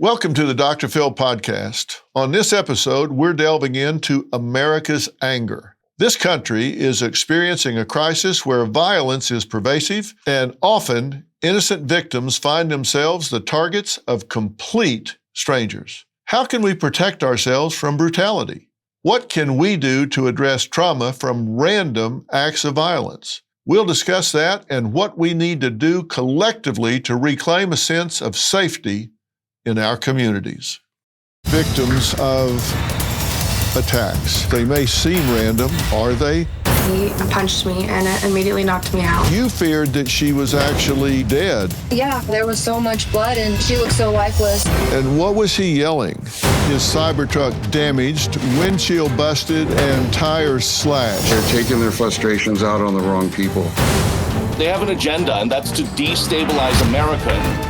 Welcome to the Dr. Phil podcast. On this episode, we're delving into America's anger. This country is experiencing a crisis where violence is pervasive, and often innocent victims find themselves the targets of complete strangers. How can we protect ourselves from brutality? What can we do to address trauma from random acts of violence? We'll discuss that and what we need to do collectively to reclaim a sense of safety in our communities. Victims of attacks. They may seem random, are they? He punched me and it immediately knocked me out. You feared that she was actually dead. Yeah, there was so much blood and she looked so lifeless. And what was he yelling? His Cybertruck damaged, windshield busted, and tires slashed. They're taking their frustrations out on the wrong people. They have an agenda, and that's to destabilize America.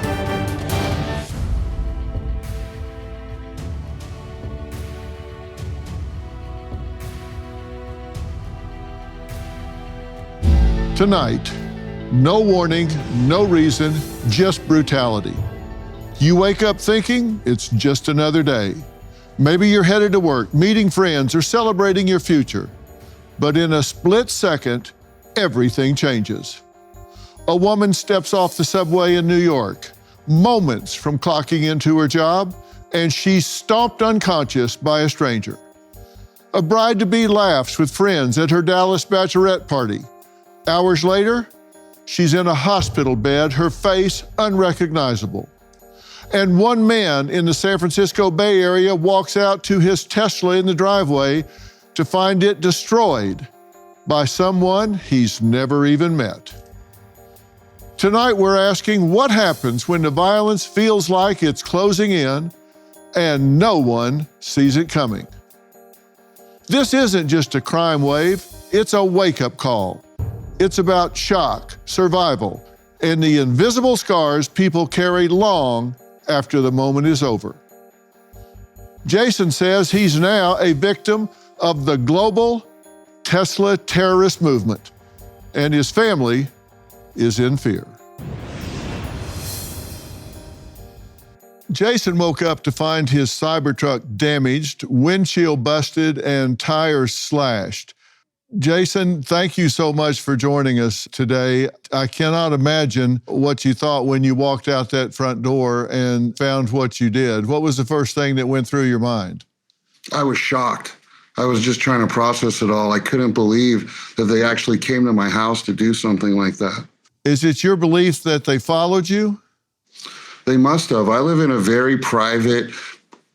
Tonight, no warning, no reason, just brutality. You wake up thinking it's just another day. Maybe you're headed to work, meeting friends, or celebrating your future. But in a split second, everything changes. A woman steps off the subway in New York, moments from clocking into her job, and she's stomped unconscious by a stranger. A bride-to-be laughs with friends at her Dallas bachelorette party. Hours later, she's in a hospital bed, her face unrecognizable. And one man in the San Francisco Bay Area walks out to his Tesla in the driveway to find it destroyed by someone he's never even met. Tonight, we're asking what happens when the violence feels like it's closing in and no one sees it coming. This isn't just a crime wave, it's a wake-up call. It's about shock, survival, and the invisible scars people carry long after the moment is over. Jason says he's now a victim of the global Tesla terrorist movement, and his family is in fear. Jason woke up to find his Cybertruck damaged, windshield busted, and tires slashed. Jason, thank you so much for joining us today. I cannot imagine what you thought when you walked out that front door and found what you did. What was the first thing that went through your mind? I was shocked. I was just trying to process it all. I couldn't believe that they actually came to my house to do something like that. Is it your belief that they followed you? They must have. I live in a very private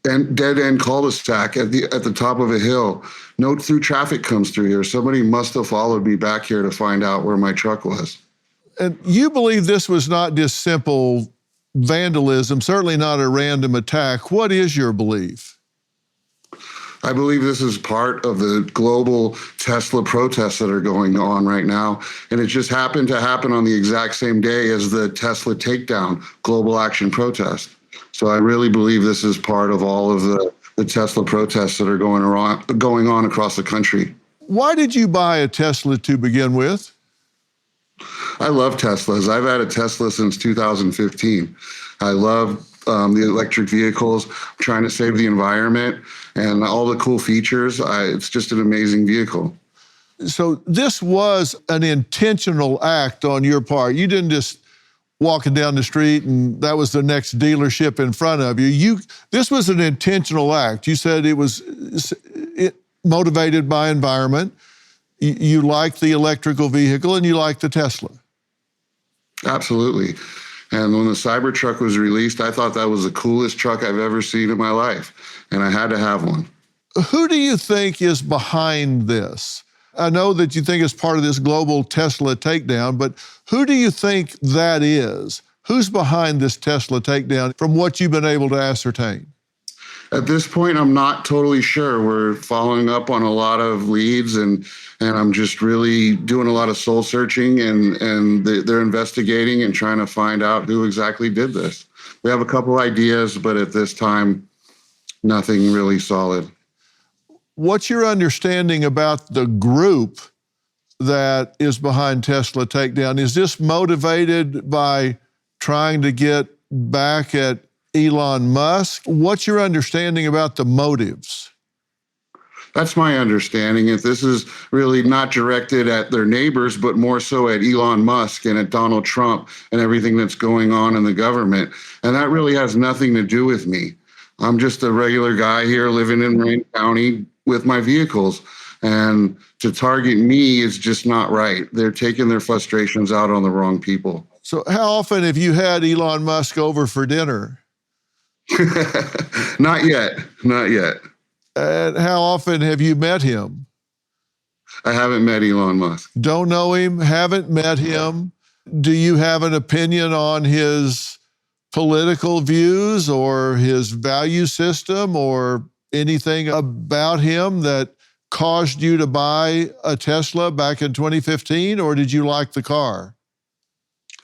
and dead-end cul-de-sac at the top of a hill. No through traffic comes through here. Somebody must have followed me back here to find out where my truck was. And you believe this was not just simple vandalism, certainly not a random attack. What is your belief? I believe this is part of the global Tesla protests that are going on right now. And it just happened to happen on the exact same day as the Tesla takedown global action protest. So I really believe this is part of all of the Tesla protests that are going on across the country. Why did you buy a Tesla to begin with? I love Teslas. I've had a Tesla since 2015. I love the electric vehicles, trying to save the environment and all the cool features. It's just an amazing vehicle. So this was an intentional act on your part. You didn't just walking down the street and that was the next dealership in front of you. This was an intentional act. You said it was motivated by environment. You like the electrical vehicle and you like the Tesla. Absolutely. And when the Cybertruck was released, I thought that was the coolest truck I've ever seen in my life. And I had to have one. Who do you think is behind this? I know that you think it's part of this global Tesla takedown, but who do you think that is? Who's behind this Tesla takedown from what you've been able to ascertain? At this point, I'm not totally sure. We're following up on a lot of leads and I'm just really doing a lot of soul searching and they're investigating and trying to find out who exactly did this. We have a couple ideas, but at this time, nothing really solid. What's your understanding about the group that is behind Tesla takedown? Is this motivated by trying to get back at Elon Musk. What's your understanding about the motives? That's my understanding. If this is really not directed at their neighbors, but more so at Elon Musk and at Donald Trump and everything that's going on in the government. And that really has nothing to do with me. I'm just a regular guy here living in Marin County with my vehicles. And to target me is just not right. They're taking their frustrations out on the wrong people. So how often have you had Elon Musk over for dinner? Not yet. Not yet. And how often have you met him? I haven't met Elon Musk. Don't know him, haven't met him. Do you have an opinion on his political views or his value system or anything about him that caused you to buy a Tesla back in 2015, or did you like the car?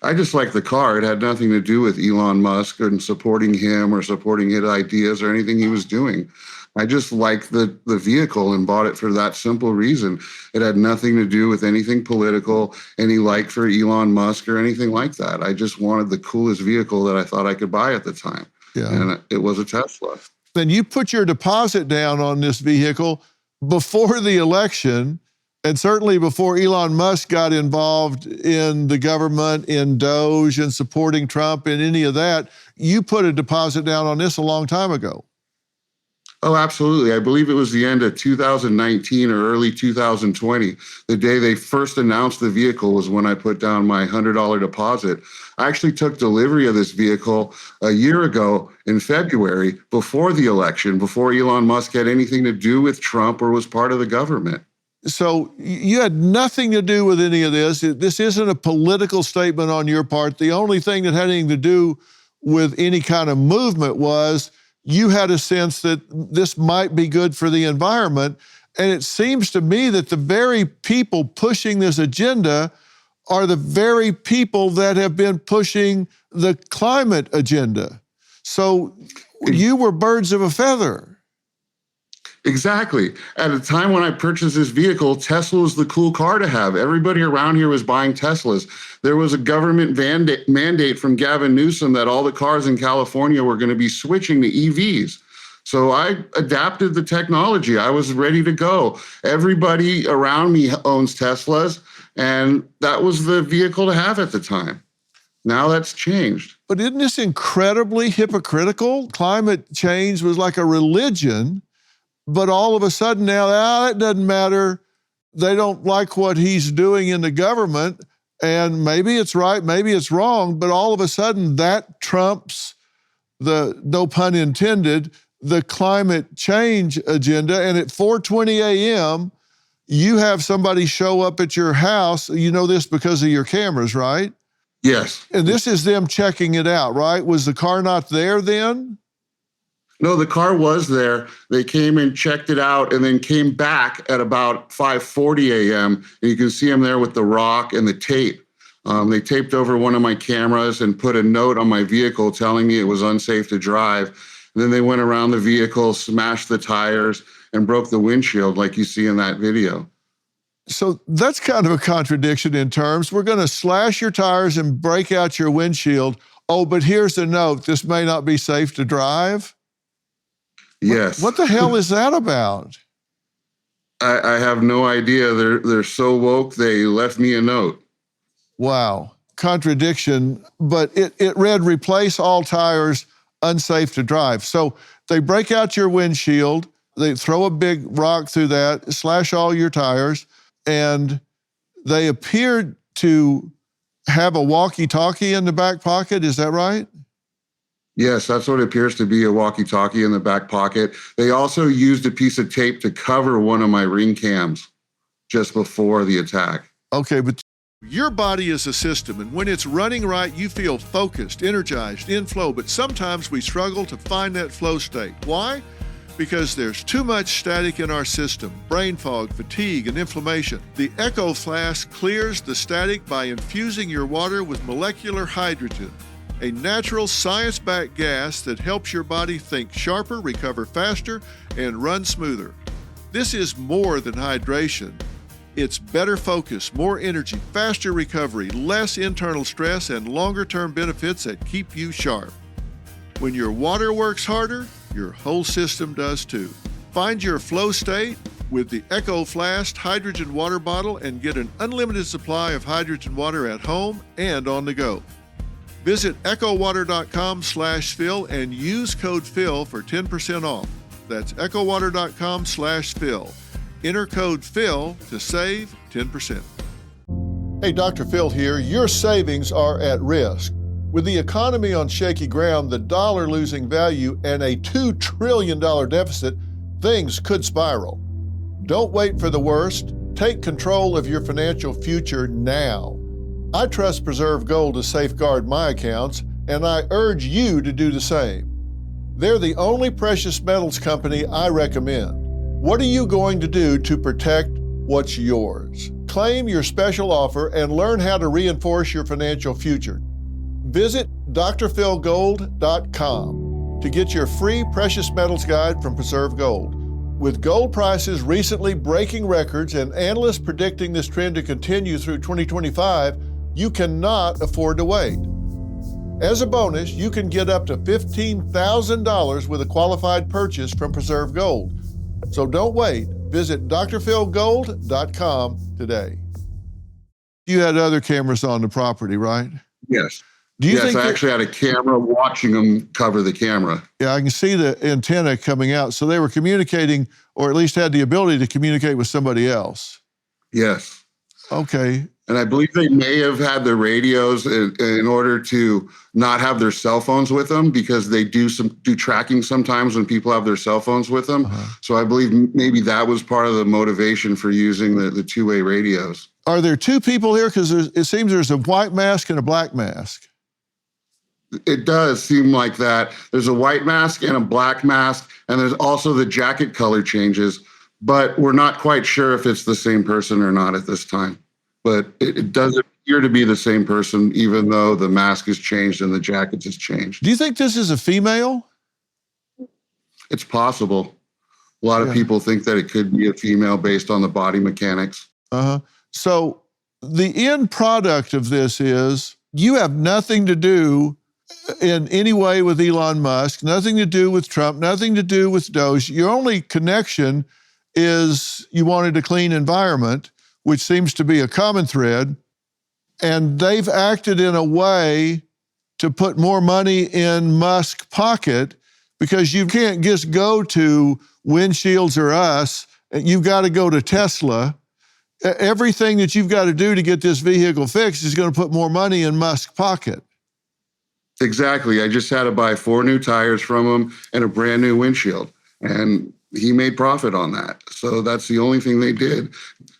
I just like the car. It had nothing to do with Elon Musk and supporting him or supporting his ideas or anything he was doing. I just liked the vehicle and bought it for that simple reason. It had nothing to do with anything political, any like for Elon Musk or anything like that. I just wanted the coolest vehicle that I thought I could buy at the time. Yeah. And it was a Tesla. Then you put your deposit down on this vehicle before the election, and certainly before Elon Musk got involved in the government, in Doge, and supporting Trump and any of that. You put a deposit down on this a long time ago. Oh, absolutely. I believe it was the end of 2019 or early 2020. The day they first announced the vehicle was when I put down my $100 deposit. I actually took delivery of this vehicle a year ago in February, before the election, before Elon Musk had anything to do with Trump or was part of the government. So you had nothing to do with any of this. This isn't a political statement on your part. The only thing that had anything to do with any kind of movement was you had a sense that this might be good for the environment. And it seems to me that the very people pushing this agenda are the very people that have been pushing the climate agenda. So you were birds of a feather. Exactly. At a time when I purchased this vehicle, Tesla was the cool car to have. Everybody around here was buying Teslas. There was a government mandate from Gavin Newsom that all the cars in California were going to be switching to EVs. So I adapted the technology. I was ready to go. Everybody around me owns Teslas, and that was the vehicle to have at the time. Now that's changed. But isn't this incredibly hypocritical? Climate change was like a religion. But all of a sudden now, that doesn't matter. They don't like what he's doing in the government. And maybe it's right, maybe it's wrong. But all of a sudden that trumps the, no pun intended, the climate change agenda. And at 4:20 a.m., you have somebody show up at your house. You know this because of your cameras, right? Yes. And this is them checking it out, right? Was the car not there then? No, the car was there. They came and checked it out and then came back at about 5:40 a.m. And you can see them there with the rock and the tape. They taped over one of my cameras and put a note on my vehicle telling me it was unsafe to drive. And then they went around the vehicle, smashed the tires, and broke the windshield like you see in that video. So that's kind of a contradiction in terms. We're going to slash your tires and break out your windshield. Oh, but here's the note. This may not be safe to drive. Yes. What the hell is that about? I have no idea. They're so woke, they left me a note. Wow. Contradiction. But it read, replace all tires, unsafe to drive. So they break out your windshield, they throw a big rock through that, slash all your tires, and they appeared to have a walkie-talkie in the back pocket. Is that right? Yes, that's what appears to be a walkie-talkie in the back pocket. They also used a piece of tape to cover one of my ring cams just before the attack. Okay, but your body is a system, and when it's running right, you feel focused, energized, in flow, but sometimes we struggle to find that flow state. Why? Because there's too much static in our system, brain fog, fatigue, and inflammation. The Echo Flask clears the static by infusing your water with molecular hydrogen, a natural science-backed gas that helps your body think sharper, recover faster, and run smoother. This is more than hydration. It's better focus, more energy, faster recovery, less internal stress, and longer-term benefits that keep you sharp. When your water works harder, your whole system does too. Find your flow state with the Echo Flask hydrogen water bottle and get an unlimited supply of hydrogen water at home and on the go. Visit echowater.com/Phil and use code Phil for 10% off. That's echowater.com/Phil. Enter code Phil to save 10%. Hey, Dr. Phil here. Your savings are at risk. With the economy on shaky ground, the dollar losing value, and a $2 trillion deficit, things could spiral. Don't wait for the worst. Take control of your financial future now. I trust Preserve Gold to safeguard my accounts, and I urge you to do the same. They're the only precious metals company I recommend. What are you going to do to protect what's yours? Claim your special offer and learn how to reinforce your financial future. Visit drphilgold.com to get your free precious metals guide from Preserve Gold. With gold prices recently breaking records and analysts predicting this trend to continue through 2025, you cannot afford to wait. As a bonus, you can get up to $15,000 with a qualified purchase from Preserve Gold. So don't wait. Visit drphilgold.com today. You had other cameras on the property, right? Yes. Do you think I actually had a camera watching them cover the camera. Yeah, I can see the antenna coming out. So they were communicating, or at least had the ability to communicate with somebody else. Yes. Okay. And I believe they may have had the radios in order to not have their cell phones with them, because they do tracking sometimes when people have their cell phones with them. So I believe maybe that was part of the motivation for using the two-way radios. Are there two people here? Because it seems there's a white mask and a black mask. It does seem like that. There's a white mask and a black mask, and there's also the jacket color changes, but we're not quite sure if it's the same person or not at this time. But it does appear to be the same person, even though the mask has changed and the jacket has changed. Do you think this is a female? It's possible. A lot of people think that it could be a female based on the body mechanics. So the end product of this is you have nothing to do in any way with Elon Musk, nothing to do with Trump, nothing to do with Doge. Your only connection is you wanted a clean environment, which seems to be a common thread, and they've acted in a way to put more money in Musk's pocket, because you can't just go to Windshields or us. You've got to go to Tesla. Everything that you've got to do to get this vehicle fixed is going to put more money in Musk's pocket. Exactly. I just had to buy 4 new tires from him and a brand new windshield, and he made profit on that. So that's the only thing they did.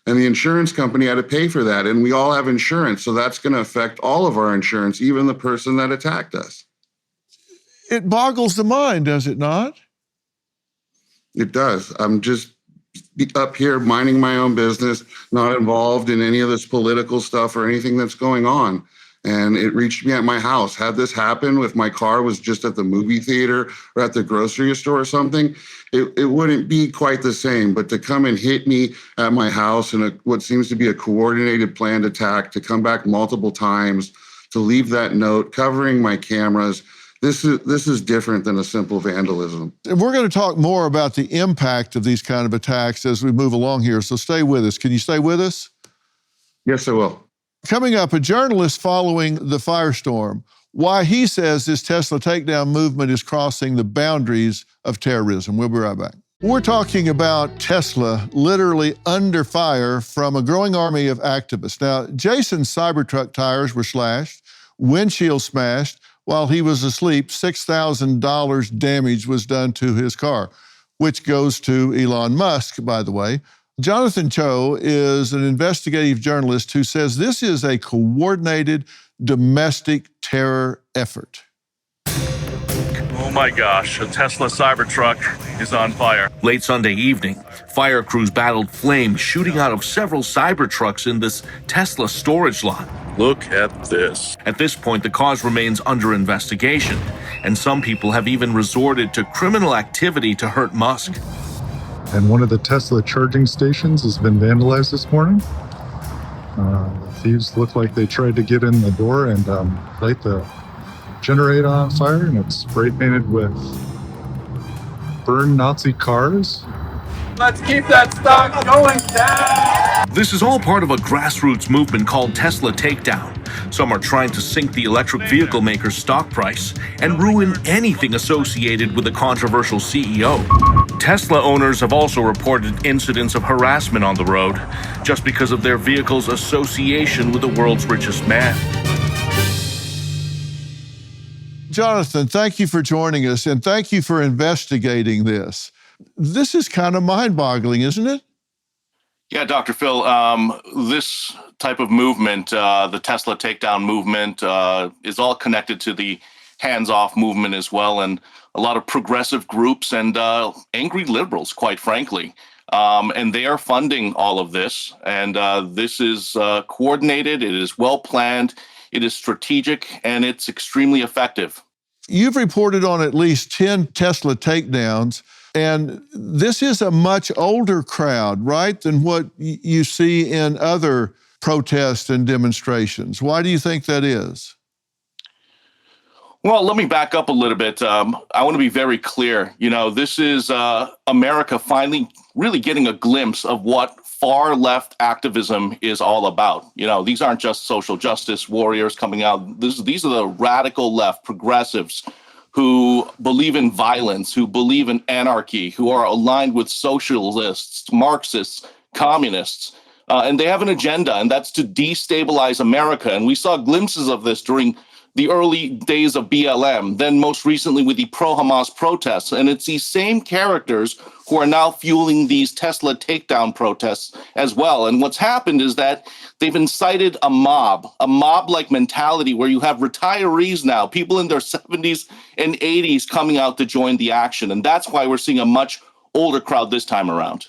And the insurance company had to pay for that. And we all have insurance. So that's going to affect all of our insurance, even the person that attacked us. It boggles the mind, does it not? It does. I'm just up here minding my own business, not involved in any of this political stuff or anything that's going on. And it reached me at my house. Had this happen, if my car was just at the movie theater or at the grocery store or something, it wouldn't be quite the same. But to come and hit me at my house in what seems to be a coordinated planned attack, to come back multiple times, to leave that note covering my cameras, this is different than a simple vandalism. And we're going to talk more about the impact of these kind of attacks as we move along here. So stay with us. Can you stay with us? Yes, I will. Coming up, a journalist following the firestorm, why he says this Tesla takedown movement is crossing the boundaries of terrorism. We'll be right back. We're talking about Tesla literally under fire from a growing army of activists. Now, Jason's Cybertruck tires were slashed, windshield smashed. While he was asleep, $6,000 damage was done to his car, which goes to Elon Musk, by the way. Jonathan Cho is an investigative journalist who says this is a coordinated domestic terror effort. Oh my gosh, a Tesla Cybertruck is on fire. Late Sunday evening, fire crews battled flames shooting out of several Cybertrucks in this Tesla storage lot. Look at this. At this point, the cause remains under investigation, and some people have even resorted to criminal activity to hurt Musk. And one of the Tesla charging stations has been vandalized this morning. The thieves look like they tried to get in the door and light the generator on fire and it's spray painted with burn Nazi cars. Let's keep that stock going down. This is all part of a grassroots movement called Tesla Takedown. Some are trying to sink the electric vehicle maker's stock price and ruin anything associated with the controversial CEO. Tesla owners have also reported incidents of harassment on the road just because of their vehicle's association with the world's richest man. Jonathan, thank you for joining us, and thank you for investigating this. This is kind of mind-boggling, isn't it? Yeah, Dr. Phil, this type of movement, the Tesla takedown movement, is all connected to the hands-off movement as well, and a lot of progressive groups and angry liberals, quite frankly. And they are funding all of this, and this is coordinated, it is well-planned, it is strategic, and it's extremely effective. You've reported on at least 10 Tesla takedowns, and this is a much older crowd, right, than what you see in other protests and demonstrations. Why do you think that is? Well, let me back up a little bit. I want to be very clear. You know, this is America finally really getting a glimpse of what far left activism is all about. You know, these aren't just social justice warriors coming out. These are the radical left progressives who believe in violence, who believe in anarchy, who are aligned with socialists, Marxists, communists. And they have an agenda, and that's to destabilize America. And we saw glimpses of this during the early days of BLM, then most recently with the pro-Hamas protests. And it's these same characters who are now fueling these Tesla takedown protests as well. And what's happened is that they've incited a mob-like mentality where you have retirees now, people in their 70s and 80s coming out to join the action. And that's why we're seeing a much older crowd this time around.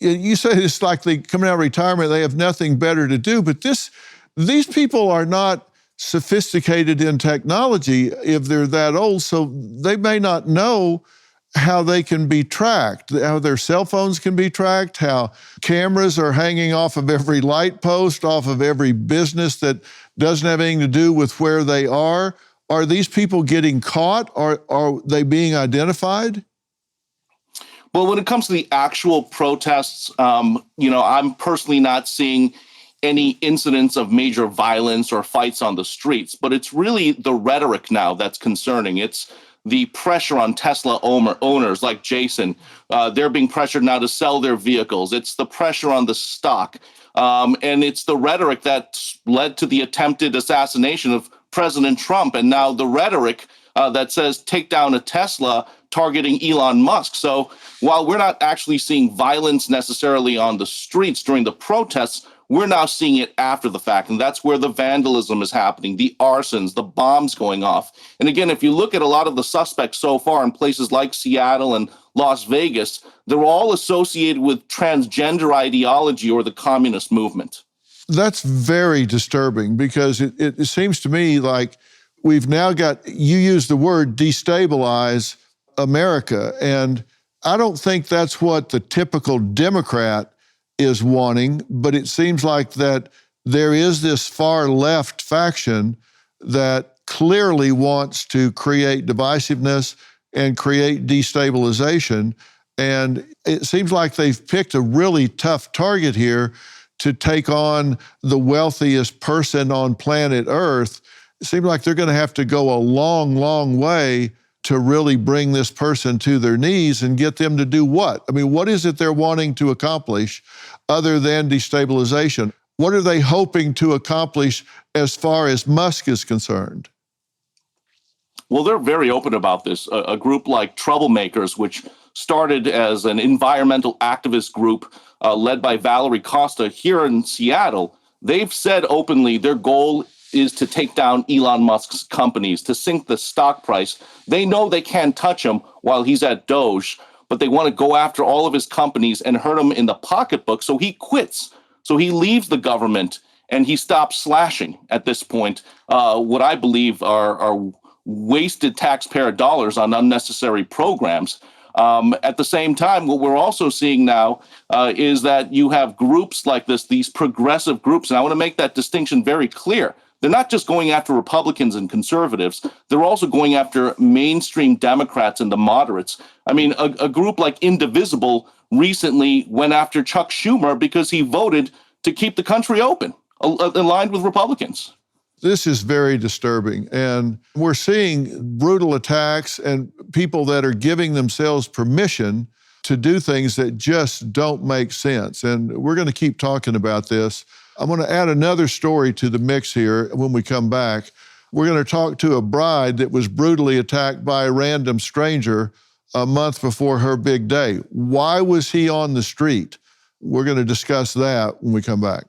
You say it's like they coming out of retirement, they have nothing better to do, but these people are not sophisticated in technology if they're that old, so they may not know how they can be tracked, how their cell phones can be tracked, how cameras are hanging off of every light post, off of every business that doesn't have anything to do with where they are. Are these people getting caught? Are they being identified? Well, when it comes to the actual protests, I'm personally not seeing any incidents of major violence or fights on the streets, but it's really the rhetoric now that's concerning. It's the pressure on Tesla owners like Jason. They're being pressured now to sell their vehicles. It's the pressure on the stock. And it's the rhetoric that led to the attempted assassination of President Trump. And now the rhetoric that says take down a Tesla targeting Elon Musk. So while we're not actually seeing violence necessarily on the streets during the protests, we're now seeing it after the fact, and that's where the vandalism is happening, the arsons, the bombs going off. And again, if you look at a lot of the suspects so far in places like Seattle and Las Vegas, they're all associated with transgender ideology or the communist movement. That's very disturbing because it seems to me like we've now got, you use the word destabilize America, and I don't think that's what the typical Democrat is wanting, but it seems like that there is this far left faction that clearly wants to create divisiveness and create destabilization. And it seems like they've picked a really tough target here to take on the wealthiest person on planet Earth. It seems like they're going to have to go a long, long way to really bring this person to their knees and get them to do what? I mean, what is it they're wanting to accomplish other than destabilization? What are they hoping to accomplish as far as Musk is concerned? Well, they're very open about this. A group like Troublemakers, which started as an environmental activist group led by Valerie Costa here in Seattle, they've said openly their goal is to take down Elon Musk's companies, to sink the stock price. They know they can't touch him while he's at Doge, but they want to go after all of his companies and hurt him in the pocketbook. So he quits. So he leaves the government and he stops slashing at this point what I believe are wasted taxpayer dollars on unnecessary programs. At the same time, what we're also seeing now is that you have groups like this, these progressive groups, and I want to make that distinction very clear. they're not just going after Republicans and conservatives, they're also going after mainstream Democrats and the moderates. I mean, a group like Indivisible recently went after Chuck Schumer because he voted to keep the country open, aligned with Republicans. This is very disturbing. And we're seeing brutal attacks and people that are giving themselves permission to do things that just don't make sense. And we're going to keep talking about this. I'm going to add another story to the mix here when we come back. We're going to talk to a bride that was brutally attacked by a random stranger a month before her big day. Why was he on the street? We're going to discuss that when we come back.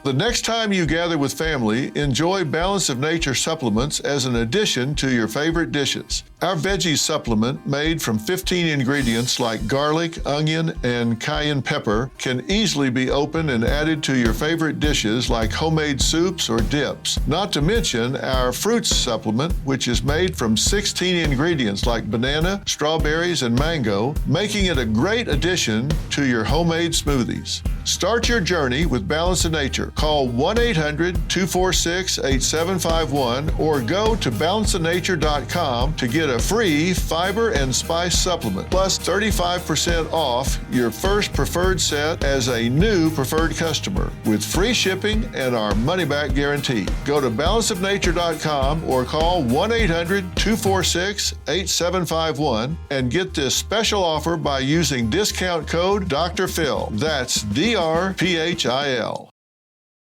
The next time you gather with family, enjoy Balance of Nature supplements as an addition to your favorite dishes. Our veggie supplement, made from 15 ingredients like garlic, onion, and cayenne pepper, can easily be opened and added to your favorite dishes like homemade soups or dips. Not to mention our fruits supplement, which is made from 16 ingredients like banana, strawberries, and mango, making it a great addition to your homemade smoothies. Start your journey with Balance of Nature. Call 1-800-246-8751 or go to balanceofnature.com to get a free fiber and spice supplement, plus 35% off your first preferred set as a new preferred customer with free shipping and our money-back guarantee. Go to balanceofnature.com or call 1-800-246-8751 and get this special offer by using discount code Dr. Phil. That's DRPHIL.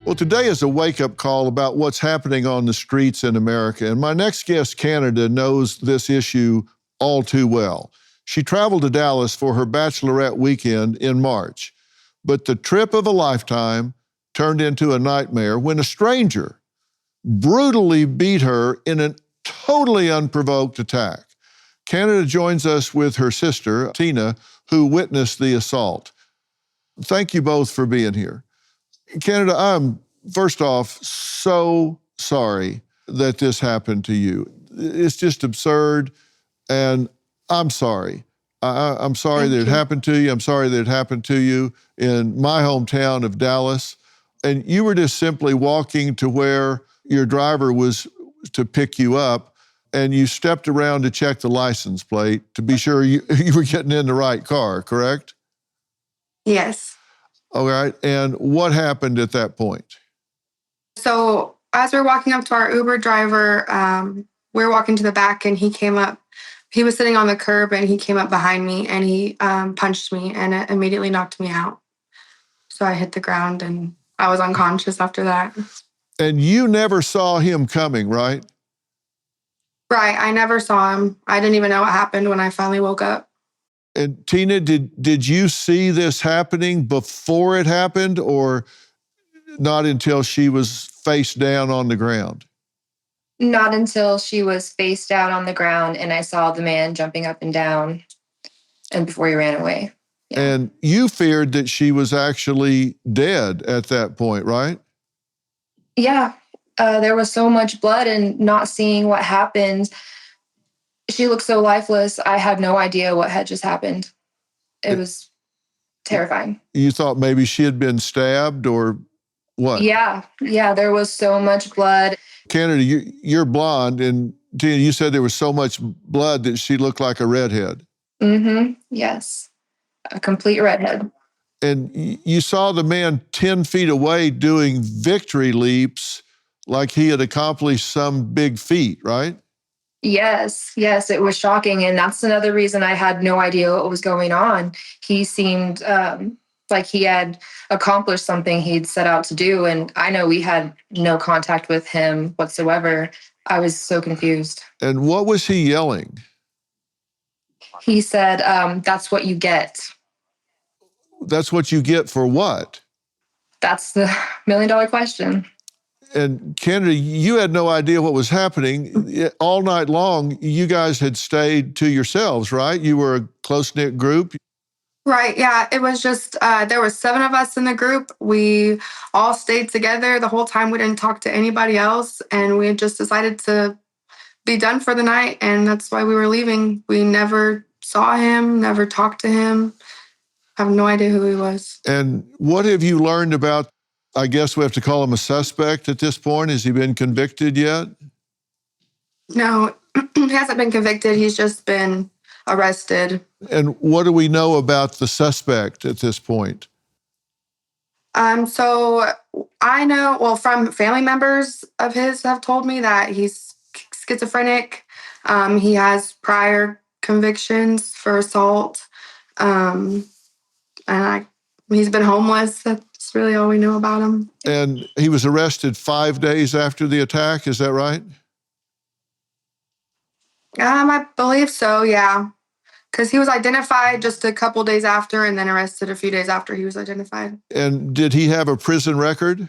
Well, today is a wake-up call about what's happening on the streets in America, and my next guest, Canada, knows this issue all too well. She traveled to Dallas for her bachelorette weekend in March, but the trip of a lifetime turned into a nightmare when a stranger brutally beat her in a totally unprovoked attack. Canada joins us with her sister, Tina, who witnessed the assault. Thank you both for being here. Canada, I'm, first off, so sorry that this happened to you. It's just absurd, and I'm sorry. I'm sorry that it happened to you. I'm sorry that it happened to you in my hometown of Dallas. And you were just simply walking to where your driver was to pick you up, and you stepped around to check the license plate to be sure you were getting in the right car, correct? Yes. All right. And what happened at that point? So as we're walking up to our Uber driver, we were walking to the back and he came up. He was sitting on the curb and he came up behind me and he punched me and it immediately knocked me out. So I hit the ground and I was unconscious after that. And you never saw him coming, right? Right. I never saw him. I didn't even know what happened when I finally woke up. And Tina, did you see this happening before it happened or not until she was face down on the ground? Not until she was face down on the ground and I saw the man jumping up and down and before he ran away. Yeah. And you feared that she was actually dead at that point, right? Yeah. There was so much blood and not seeing what happened. She looked so lifeless. I had no idea what had just happened. It was terrifying. You thought maybe she had been stabbed or what? Yeah. There was so much blood. Canada, you're blonde, and Tina, you said there was so much blood that she looked like a redhead. Mm-hmm. Yes. A complete redhead. And you saw the man 10 feet away doing victory leaps like he had accomplished some big feat, right? Yes, it was shocking. And that's another reason I had no idea what was going on. He seemed like he had accomplished something he'd set out to do. And I know we had no contact with him whatsoever. I was so confused. And what was he yelling? He said, that's what you get. That's what you get for what? That's the million-dollar question. And Canada, you had no idea what was happening. All night long, you guys had stayed to yourselves, right? You were a close-knit group. Right. Yeah. It was just, there was 7 of us in the group. We all stayed together the whole time. We didn't talk to anybody else. And we had just decided to be done for the night. And that's why we were leaving. We never saw him, never talked to him. I have no idea who he was. And what have you learned about I guess we have to call him a suspect at this point. Has he been convicted yet? No, he hasn't been convicted. He's just been arrested. And what do we know about the suspect at this point? So I know, well, from family members of his have told me that he's schizophrenic. He has prior convictions for assault. And he's been homeless. That's really all we know about him. And he was arrested 5 days after the attack, is that right? I believe so, yeah. Because he was identified just a couple days after and then arrested a few days after he was identified. And did he have a prison record?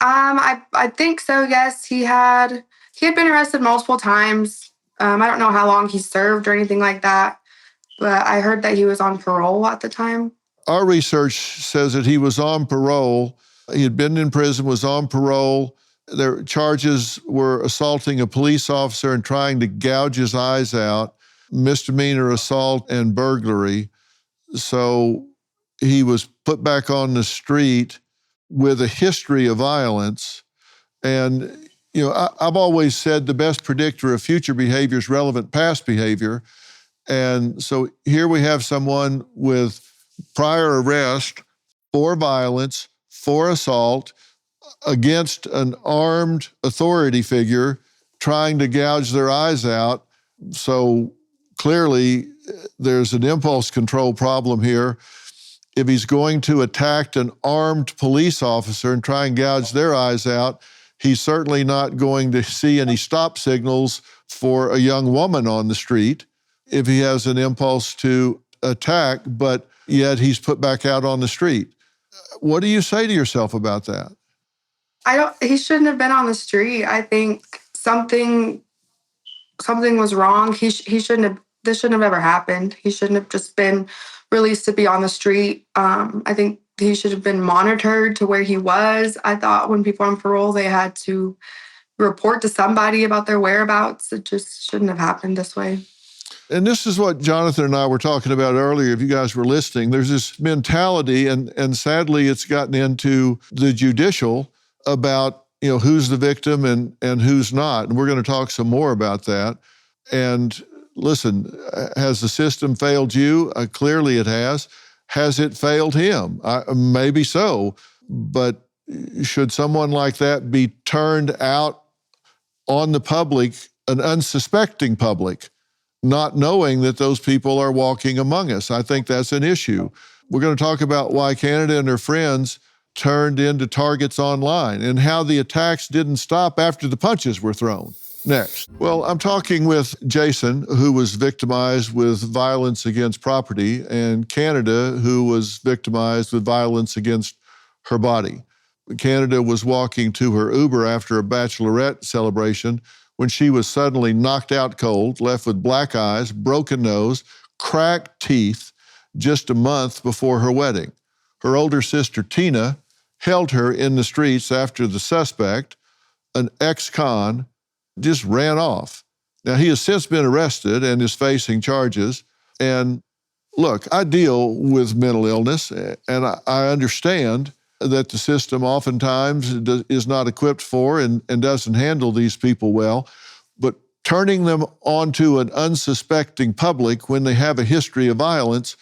I think so, yes. He had been arrested multiple times. I don't know how long he served or anything like that, but I heard that he was on parole at the time. Our research says that he was on parole. He had been in prison, was on parole. Their charges were assaulting a police officer and trying to gouge his eyes out, misdemeanor assault and burglary. So he was put back on the street with a history of violence. And, I've always said the best predictor of future behavior is relevant past behavior. And so here we have someone with prior arrest for violence, for assault, against an armed authority figure trying to gouge their eyes out. So clearly there's an impulse control problem here. If he's going to attack an armed police officer and try and gouge their eyes out, he's certainly not going to see any stop signals for a young woman on the street if he has an impulse to attack, but yet he's put back out on the street. What do you say to yourself about that? He shouldn't have been on the street. I think something was wrong. This shouldn't have ever happened. He shouldn't have just been released to be on the street. I think he should have been monitored to where he was. I thought when people are on parole, they had to report to somebody about their whereabouts. It just shouldn't have happened this way. And this is what Jonathan and I were talking about earlier, if you guys were listening. There's this mentality, and sadly it's gotten into the judicial about, who's the victim and who's not. And we're going to talk some more about that. And listen, has the system failed you? Clearly it has. Has it failed him? Maybe so. But should someone like that be turned out on the public, an unsuspecting public, not knowing that those people are walking among us? I think that's an issue. We're going to talk about why Canada and her friends turned into targets online and how the attacks didn't stop after the punches were thrown. Next. Well, I'm talking with Jason, who was victimized with violence against property, and Canada, who was victimized with violence against her body. Canada was walking to her Uber after a bachelorette celebration when she was suddenly knocked out cold, left with black eyes, broken nose, cracked teeth just a month before her wedding. Her older sister, Tina, held her in the streets after the suspect, an ex-con, just ran off. Now, he has since been arrested and is facing charges. And look, I deal with mental illness, and I understand that the system oftentimes is not equipped for and doesn't handle these people well. But turning them onto an unsuspecting public when they have a history of violence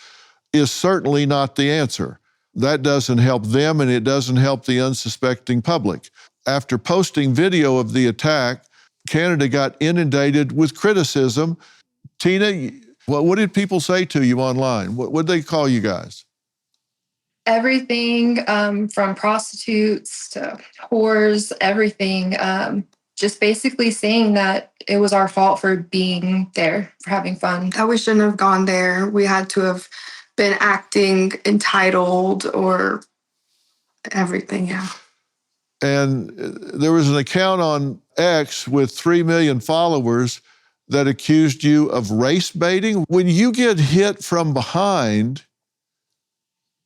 is certainly not the answer. That doesn't help them, and it doesn't help the unsuspecting public. After posting video of the attack, Canada got inundated with criticism. Tina, what did people say to you online? What did they call you guys? Everything from prostitutes to whores, everything. Just basically saying that it was our fault for being there, for having fun. That we shouldn't have gone there. We had to have been acting entitled or everything, yeah. And there was an account on X with 3 million followers that accused you of race baiting. When you get hit from behind,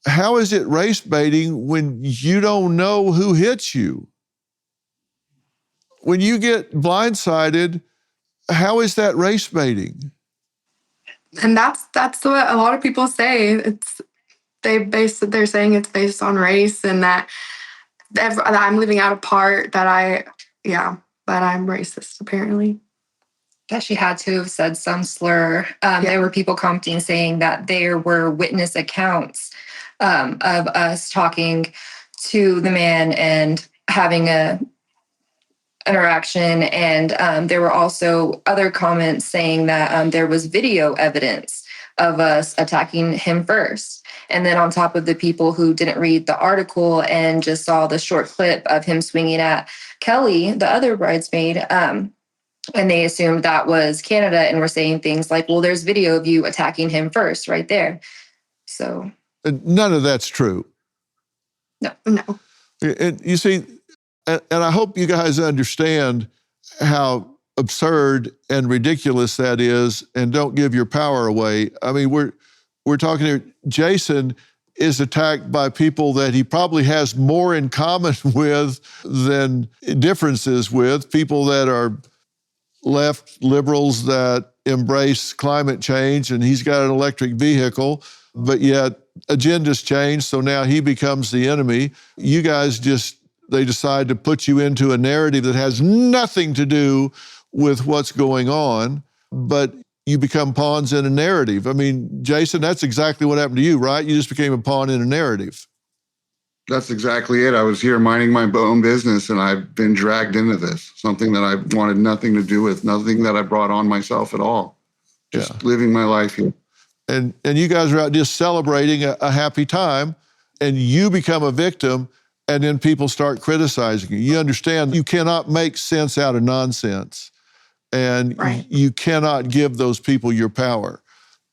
how is it race baiting when you don't know who hits you? When you get blindsided, how is that race baiting? And that's what a lot of people say. they're saying it's based on race, and that I'm leaving out a part that I'm racist apparently. That she had to have said some slur. There were people commenting saying that there were witness accounts of us talking to the man and having a interaction. And there were also other comments saying that there was video evidence of us attacking him first. And then on top of the people who didn't read the article and just saw the short clip of him swinging at Kelly, the other bridesmaid, and they assumed that was Canada and were saying things like, well, there's video of you attacking him first right there. So none of that's true. No. And you see, and I hope you guys understand how absurd and ridiculous that is, and don't give your power away. I mean, we're talking here, Jason is attacked by people that he probably has more in common with than differences with, people that are left liberals that embrace climate change, and he's got an electric vehicle, but yet agendas change, so now he becomes the enemy. You guys they decide to put you into a narrative that has nothing to do with what's going on, but you become pawns in a narrative. I mean, Jason, that's exactly what happened to you, right? You just became a pawn in a narrative. That's exactly it. I was here minding my own business, and I've been dragged into this, something that I wanted nothing to do with, nothing that I brought on myself at all. Just living my life here. And you guys are out just celebrating a happy time, and you become a victim, and then people start criticizing you. You understand you cannot make sense out of nonsense, and you cannot give those people your power.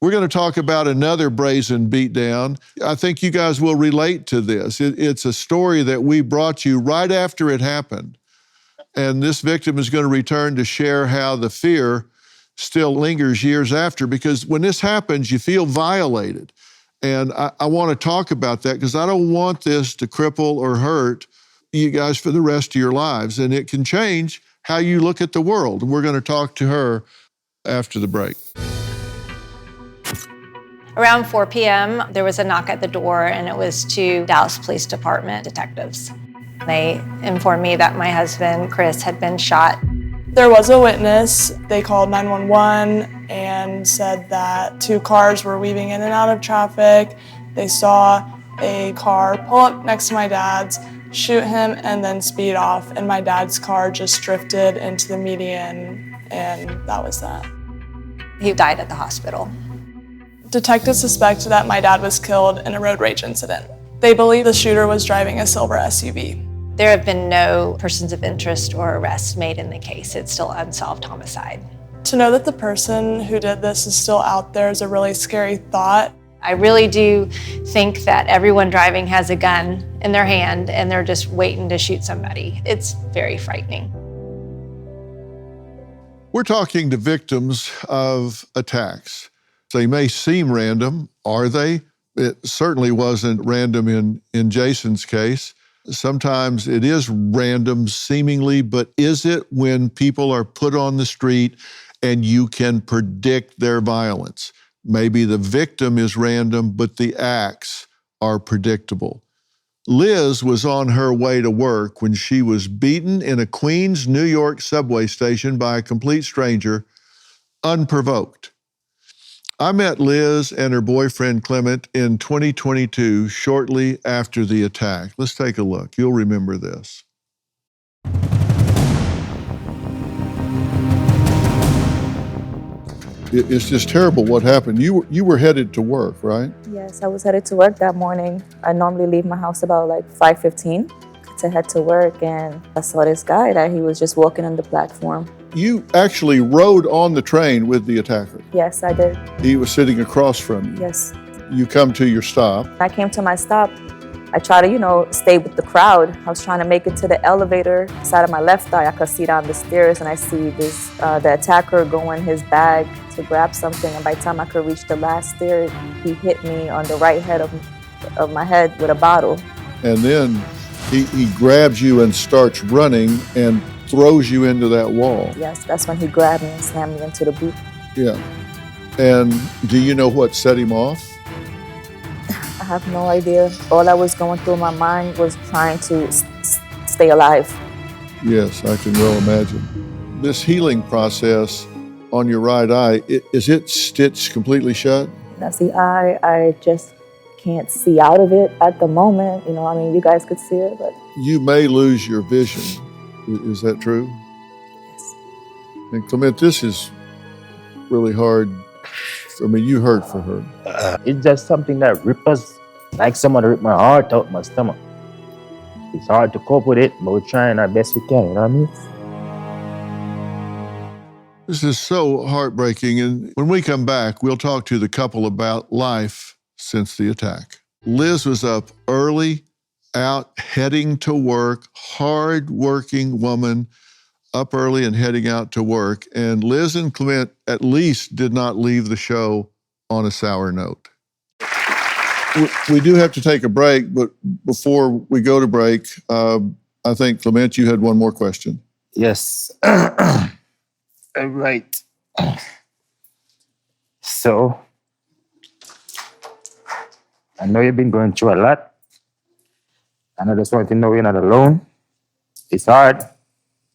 We're going to talk about another brazen beatdown. I think you guys will relate to this. It's a story that we brought you right after it happened. And this victim is going to return to share how the fear still lingers years after, because when this happens, you feel violated. And I want to talk about that because I don't want this to cripple or hurt you guys for the rest of your lives. And it can change how you look at the world. We're going to talk to her after the break. Around 4 p.m., there was a knock at the door, and it was two Dallas Police Department detectives. They informed me that my husband, Chris, had been shot. There was a witness. They called 911 and said that two cars were weaving in and out of traffic. They saw a car pull up next to my dad's, shoot him, and then speed off. And my dad's car just drifted into the median, and that was that. He died at the hospital. Detectives suspect that my dad was killed in a road rage incident. They believe the shooter was driving a silver SUV. There have been no persons of interest or arrests made in the case. It's still unsolved homicide. To know that the person who did this is still out there is a really scary thought. I really do think that everyone driving has a gun in their hand and they're just waiting to shoot somebody. It's very frightening. We're talking to victims of attacks. They may seem random. Are they? It certainly wasn't random in Jason's case. Sometimes it is random seemingly, but is it when people are put on the street and you can predict their violence? Maybe the victim is random, but the acts are predictable. Liz was on her way to work when she was beaten in a Queens, New York subway station by a complete stranger, unprovoked. I met Liz and her boyfriend Clement in 2022, shortly after the attack. Let's take a look. You'll remember this. It's just terrible what happened. You were headed to work, right? Yes, I was headed to work that morning. I normally leave my house about like 5:15 to head to work, and I saw this guy that he was just walking on the platform. You actually rode on the train with the attacker. Yes, I did. He was sitting across from you. Yes. You come to your stop. I came to my stop. I try to, stay with the crowd. I was trying to make it to the elevator. Side of my left eye, I could see down the stairs, and I see the attacker go in his bag to grab something. And by the time I could reach the last stair, he hit me on the right head of my head with a bottle. And then he grabs you and starts running and throws you into that wall. Yes, that's when he grabbed me and slammed me into the boot. Yeah. And do you know what set him off? I have no idea. All I was going through my mind was trying to stay alive. Yes, I can well imagine. This healing process on your right eye, is it stitched completely shut? That's the eye. I just can't see out of it at the moment. You guys could see it, but... You may lose your vision. Is that true? Yes. And Clement, this is really hard. You hurt for her. It's just something that ripped us, like someone ripped my heart out my stomach. It's hard to cope with it, but we're trying our best we can, you know what I mean? This is so heartbreaking. And when we come back, we'll talk to the couple about life since the attack. Liz was up early, out heading to work, hard-working woman, up early and heading out to work. And Liz and Clement at least did not leave the show on a sour note. We do have to take a break, but before we go to break, I think, Clement, you had one more question. Yes. Right. So, I know you've been going through a lot, and I just want to know you're not alone. It's hard.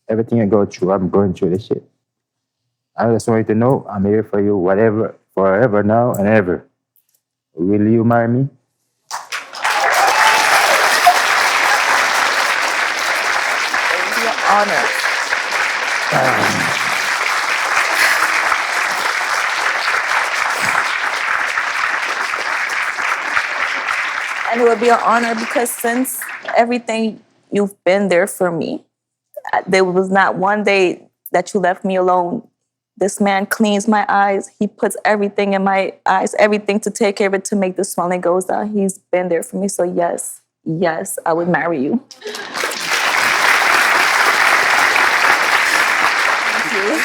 Everything you go through, I'm going through this shit. I just want you to know I'm here for you, whatever, forever, now and ever. Will you marry me? It would be an honor. And it would be an honor because since everything you've been there for me, there was not one day that you left me alone. This man cleans my eyes. He puts everything in my eyes, everything to take care of it, to make the swelling goes down. He's been there for me. So yes, I would marry you. Thank you.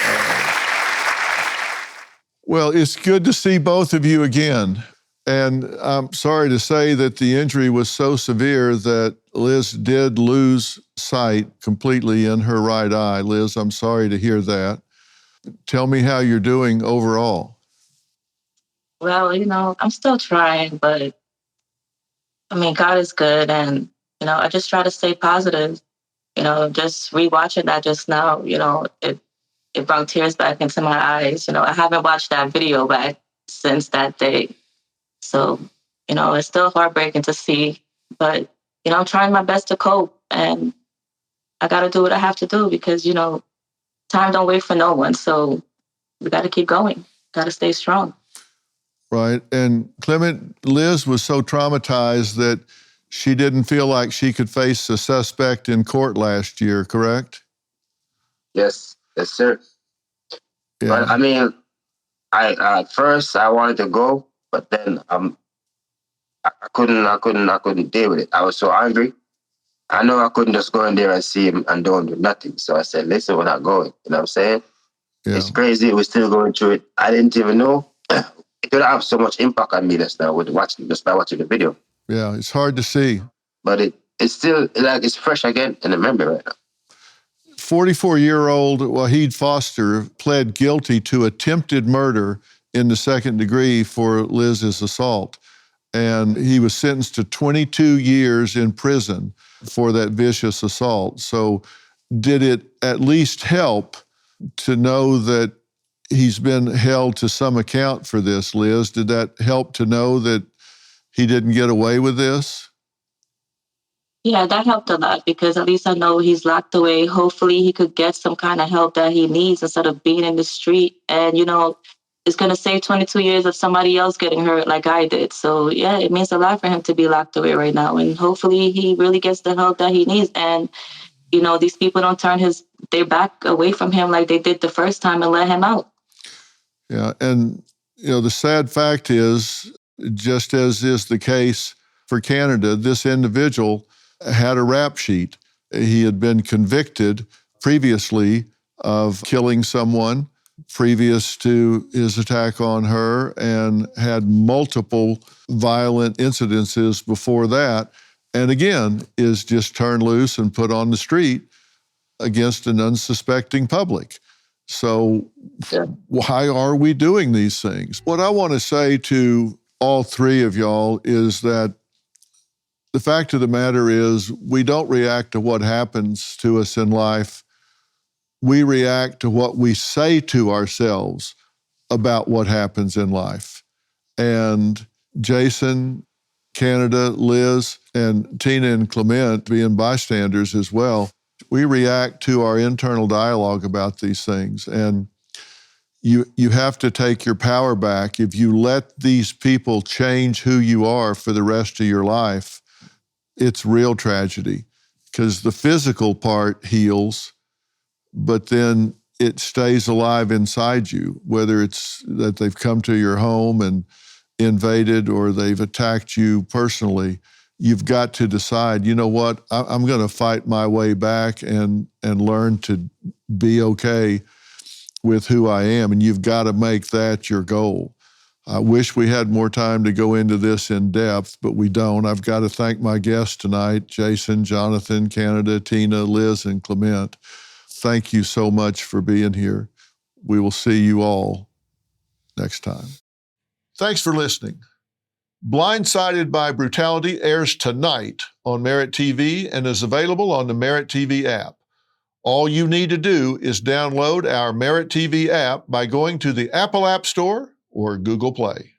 Well, it's good to see both of you again. And I'm sorry to say that the injury was so severe that Liz did lose sight completely in her right eye. Liz, I'm sorry to hear that. Tell me how you're doing overall. Well, I'm still trying, but God is good. And, I just try to stay positive. Just rewatching that just now, it brought tears back into my eyes. I haven't watched that video back since that day. So, it's still heartbreaking to see, but, I'm trying my best to cope, and I got to do what I have to do because, time don't wait for no one. So we got to keep going, got to stay strong. Right. And Clement, Liz was so traumatized that she didn't feel like she could face a suspect in court last year, correct? Yes, sir. Yeah. But I at first I wanted to go, but then I couldn't deal with it. I was so angry. I know I couldn't just go in there and see him and don't do nothing. So I said, listen, we're not going. You know what I'm saying? Yeah. It's crazy. We're still going through it. I didn't even know. It could have so much impact on me just now just by watching the video. Yeah, it's hard to see. But it's still like it's fresh again in the memory right now. 44-year-old Wahid Foster pled guilty to attempted murder in the second degree for Liz's assault. And he was sentenced to 22 years in prison for that vicious assault. So did it at least help to know that he's been held to some account for this, Liz? Did that help to know that he didn't get away with this? Yeah, that helped a lot because at least I know he's locked away. Hopefully he could get some kind of help that he needs instead of being in the street. And, it's going to save 22 years of somebody else getting hurt like I did. So, yeah, it means a lot for him to be locked away right now. And hopefully he really gets the help that he needs. And, these people don't turn their back away from him like they did the first time and let him out. Yeah, and, the sad fact is, just as is the case for Canada, this individual had a rap sheet. He had been convicted previously of killing someone previous to his attack on her and had multiple violent incidences before that. And again, is just turned loose and put on the street against an unsuspecting public. So why are we doing these things? What I want to say to all three of y'all is that the fact of the matter is we don't react to what happens to us in life. We react to what we say to ourselves about what happens in life. And Jason, Canada, Liz, and Tina and Clement being bystanders as well, we react to our internal dialogue about these things. And you have to take your power back. If you let these people change who you are for the rest of your life, it's real tragedy, because the physical part heals, but then it stays alive inside you, whether it's that they've come to your home and invaded or they've attacked you personally. You've got to decide, you know what, I'm going to fight my way back and learn to be okay with who I am. And you've got to make that your goal. I wish we had more time to go into this in depth, but we don't. I've got to thank my guests tonight, Jason, Jonathan, Canada, Tina, Liz, and Clement. Thank you so much for being here. We will see you all next time. Thanks for listening. Blindsided by Brutality airs tonight on Merit TV and is available on the Merit TV app. All you need to do is download our Merit TV app by going to the Apple App Store or Google Play.